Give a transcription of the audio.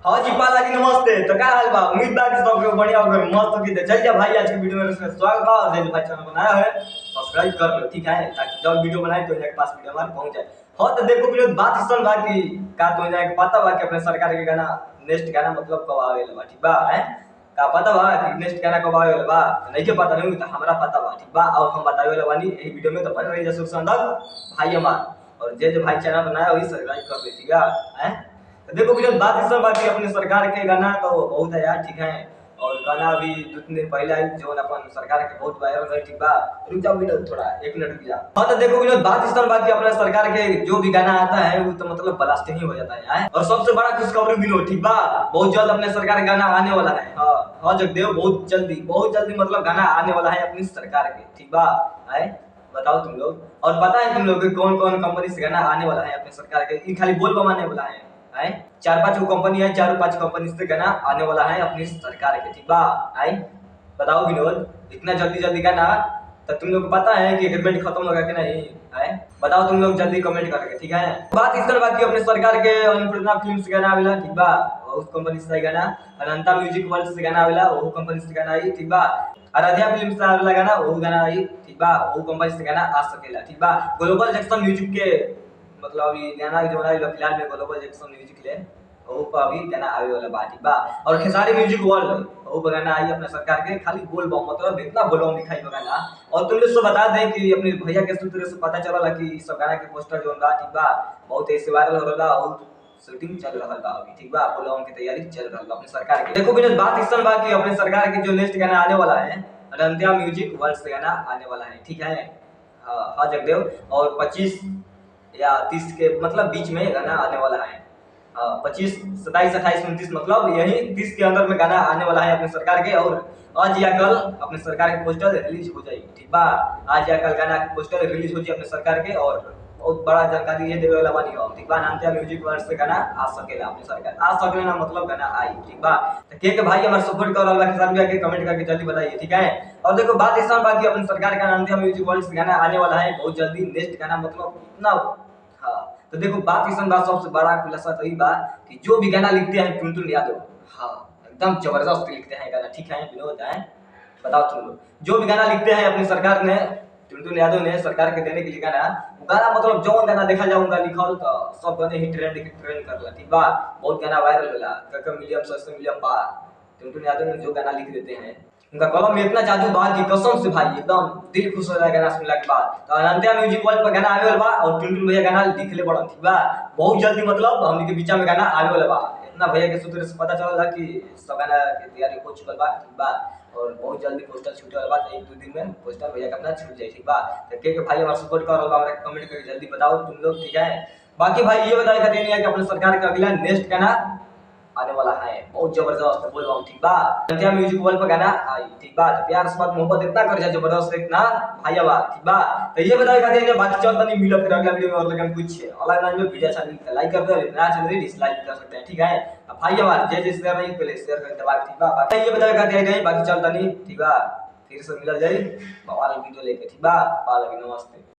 हाँ जी पाला जी नमस्ते। तो क्या हाल बा? उम्मीद बा कि सब लोग बढ़िया होगा, मस्त होगी। तो चलिए भाई आज की वीडियो में स्वागत बा। और भाई चैनल बनाया है सब्सक्राइब कर लो, ठीक है, ताकि जब वीडियो बनाए तो इनके पास वीडियो हमारे पहुंच जाए। हाँ तो देखो वीडियो बात इस बा कि का तो जाए पता बा कि अपने सरकार के गाना नेक्स्ट गाना मतलब कब आवेला बा, ठीक बा है का पता बा कि नेक्स्ट गाना कब आवेला बा? नहीं के पता नहीं तो हमरा पता बा, ठीक बा। और हम बतावेला बानी यही वीडियो में, तो बन रही जसूर संदक भाई हमार। और जे भाई चैनल बनाया वही सब्सक्राइब कर ले, ठीक है। तो देखो मुझे बात इस बात की अपने सरकार के गाना तो बहुत है यार, ठीक है। और गाना अभी 2 दिन पहले आई जो अपन सरकार के बहुत वायरल है, ठीक बा। रुक जाओ विनोद, थोड़ा 1 मिनट रुक जा। हाँ तो देखो विनोद बात इस बात की अपने सरकार के जो भी गाना आता है वो तो मतलब ब्लास्टिंग ही हो जाता है। और सबसे बड़ा खुशखबरी विनोद, ठीक बा, बहुत जल्द अपने सरकार गाना आने वाला है। हाँ जगदेव बहुत जल्दी मतलब गाना आने वाला है अपनी सरकार के, ठीक बा है। बताओ तुम लोग, और पता है तुम लोग कौन कौन कंपनी से गाना आने वाला है अपने सरकार के? खाली बोल बमाने वाला है। 4-5 कंपनी है, 4-5 कंपनी से गाना आने वाला है अपनी सरकार के, ठीक बा है। बताओ विनोद इतना जल्दी जल्दी गाना, तो तुम लोग को पता है कि एग्रीमेंट खत्म होगा कि नहीं है? बताओ तुम लोग जल्दी कमेंट करके, ठीक है। बात इस तरह बात की अपने सरकार के अन्नपूर्णा फिल्म से गाना आवेला, ठीक बा, उस कंपनी से गाना। अनंता म्यूजिक वर्ल्ड से गाना आवेला, वो कंपनी से गाना आई, ठीक बा। आराध्या फिल्म से आवेला गाना, वो गाना आई, ठीक बा, वो कंपनी से गाना आ सकेला, ठीक बा। ग्लोबल जैक्सन म्यूजिक के मतलब ये गाना जो है फिलहाल में ग्लोबल जैक्सन म्यूजिक ले वो पर अभी गाना आवे वाला बा, ठीक बा। और खेसारी म्यूजिक वर्ल्ड वो गाना आई अपने सरकार के, खाली बोल बम मतलब इतना बोल बम दिखाई बा गाना। और तुम लोग से बता दें कि अपने भैया के सूत्र से पता चला कि इस सब गाना के पोस्टर जो बा, ठीक बा, बहुत ऐसे वायरल हो रहा और शूटिंग चल रहा बा अभी, ठीक बा। बोल बम की तैयारी चल रहा बा अपने सरकार के। देखो बिना बात इस बा कि अपने सरकार के जो नेक्स्ट गाना आने वाला है अनंत्या म्यूजिक वर्ल्ड से गाना आने वाला है, ठीक है। हाँ जगदेव, और 25 या 30 के मतलब बीच में गाना आने वाला है। 25, 27, 28, 29 मतलब यही 30 के अंदर में गाना आने वाला है अपने सरकार के। और आज या कल अपने सरकार के पोस्टर रिलीज हो जाएगी, ठीक बा। आज या कल गाना के पोस्टर रिलीज हो जाए अपने सरकार के। और बहुत बड़ा जानकारी ये देवे वाला बानी हो, ठीक बा। नामतिया म्यूजिक वर्ल्ड से गाना आ सकेला अपने सरकार, आ सकेला ना मतलब गाना आई, ठीक बा। तो के भाई हमारे सपोर्ट कर रहा है किसान के कमेंट करके जल्दी बताइए, ठीक है। और देखो बात इस बाकी अपने सरकार का नामतिया म्यूजिक वर्ल्ड से गाना आने वाला है बहुत जल्दी, नेक्स्ट गाना मतलब इतना। हाँ तो देखो बात इस बात सबसे बड़ा खुलासा तो ही बा कि जो भी गाना लिखते हैं टुनटुन यादव, हाँ एकदम जबरदस्त लिखते हैं गाना, ठीक है विनोद है। बताओ तुम लोग जो भी गाना लिखते हैं अपनी सरकार ने, टुनटुन यादव ने सरकार के देने के लिए गाना, गाना मतलब जो गाना देखा जाऊंगा लिखल तो सब गाने ही ट्रेंड करला, ठीक बा। बहुत गाना वायरल होला, कक मिलियन 100 मिलियन पार। टुनटुन यादव ने जो गाना लिख देते हैं उनका कलम में इतना जादू बा कि कसम से भाई एकदम दिल खुश हो जाएगा गाना सुनने के बाद। तो अनंत्या म्यूजिक वर्ल्ड पर गाना आवे वाला बा और टुनटुन भैया गाना लिखले बड़ा, ठीक बा। बहुत जल्दी मतलब हमनी के बीच में गाना आवे वाला बा। इतना भैया के सूत्र से पता चलला कि सब गाना की तैयारी हो चुकल बा, ठीक बा। और बहुत जल्दी पोस्टर छूटे वाला बा, 1-2 दिन में पोस्टर भैया का अपना छूट जाए, ठीक बा। तो के भाई हमारा सपोर्ट कर रहा है कमेंट करके जल्दी बताओ तुम लोग, ठीक है। बाकी भाई ये बताए खाते नहीं है कि अपने सरकार का अगला नेक्स्ट गाना आने वाला है बहुत जबरदस्त, बोल रहा हूं, ठीक बा। अनंत्या म्यूजिक वर्ल्ड पर गाना आई, ठीक बा। तो प्यार से बात मोहब्बत इतना कर जा जबरदस्त इतना भाई बा, ठीक बा। तो ये बताए खाते हैं बाकी चलता नहीं मिला फिर अगला वीडियो में और लगन कुछ अलग लाइन में वीडियो अच्छा नहीं लाइक कर दो, ना चैनल डिसलाइक कर सकते हैं, ठीक है। अब भाई हमारे जे जे शेयर नहीं पहले शेयर कर दबा, ठीक बा। बाकी ये बताए खाते हैं बाकी चलता नहीं, ठीक बा। फिर से मिल जाए बवाल वीडियो लेके, ठीक बा। बाल नमस्ते।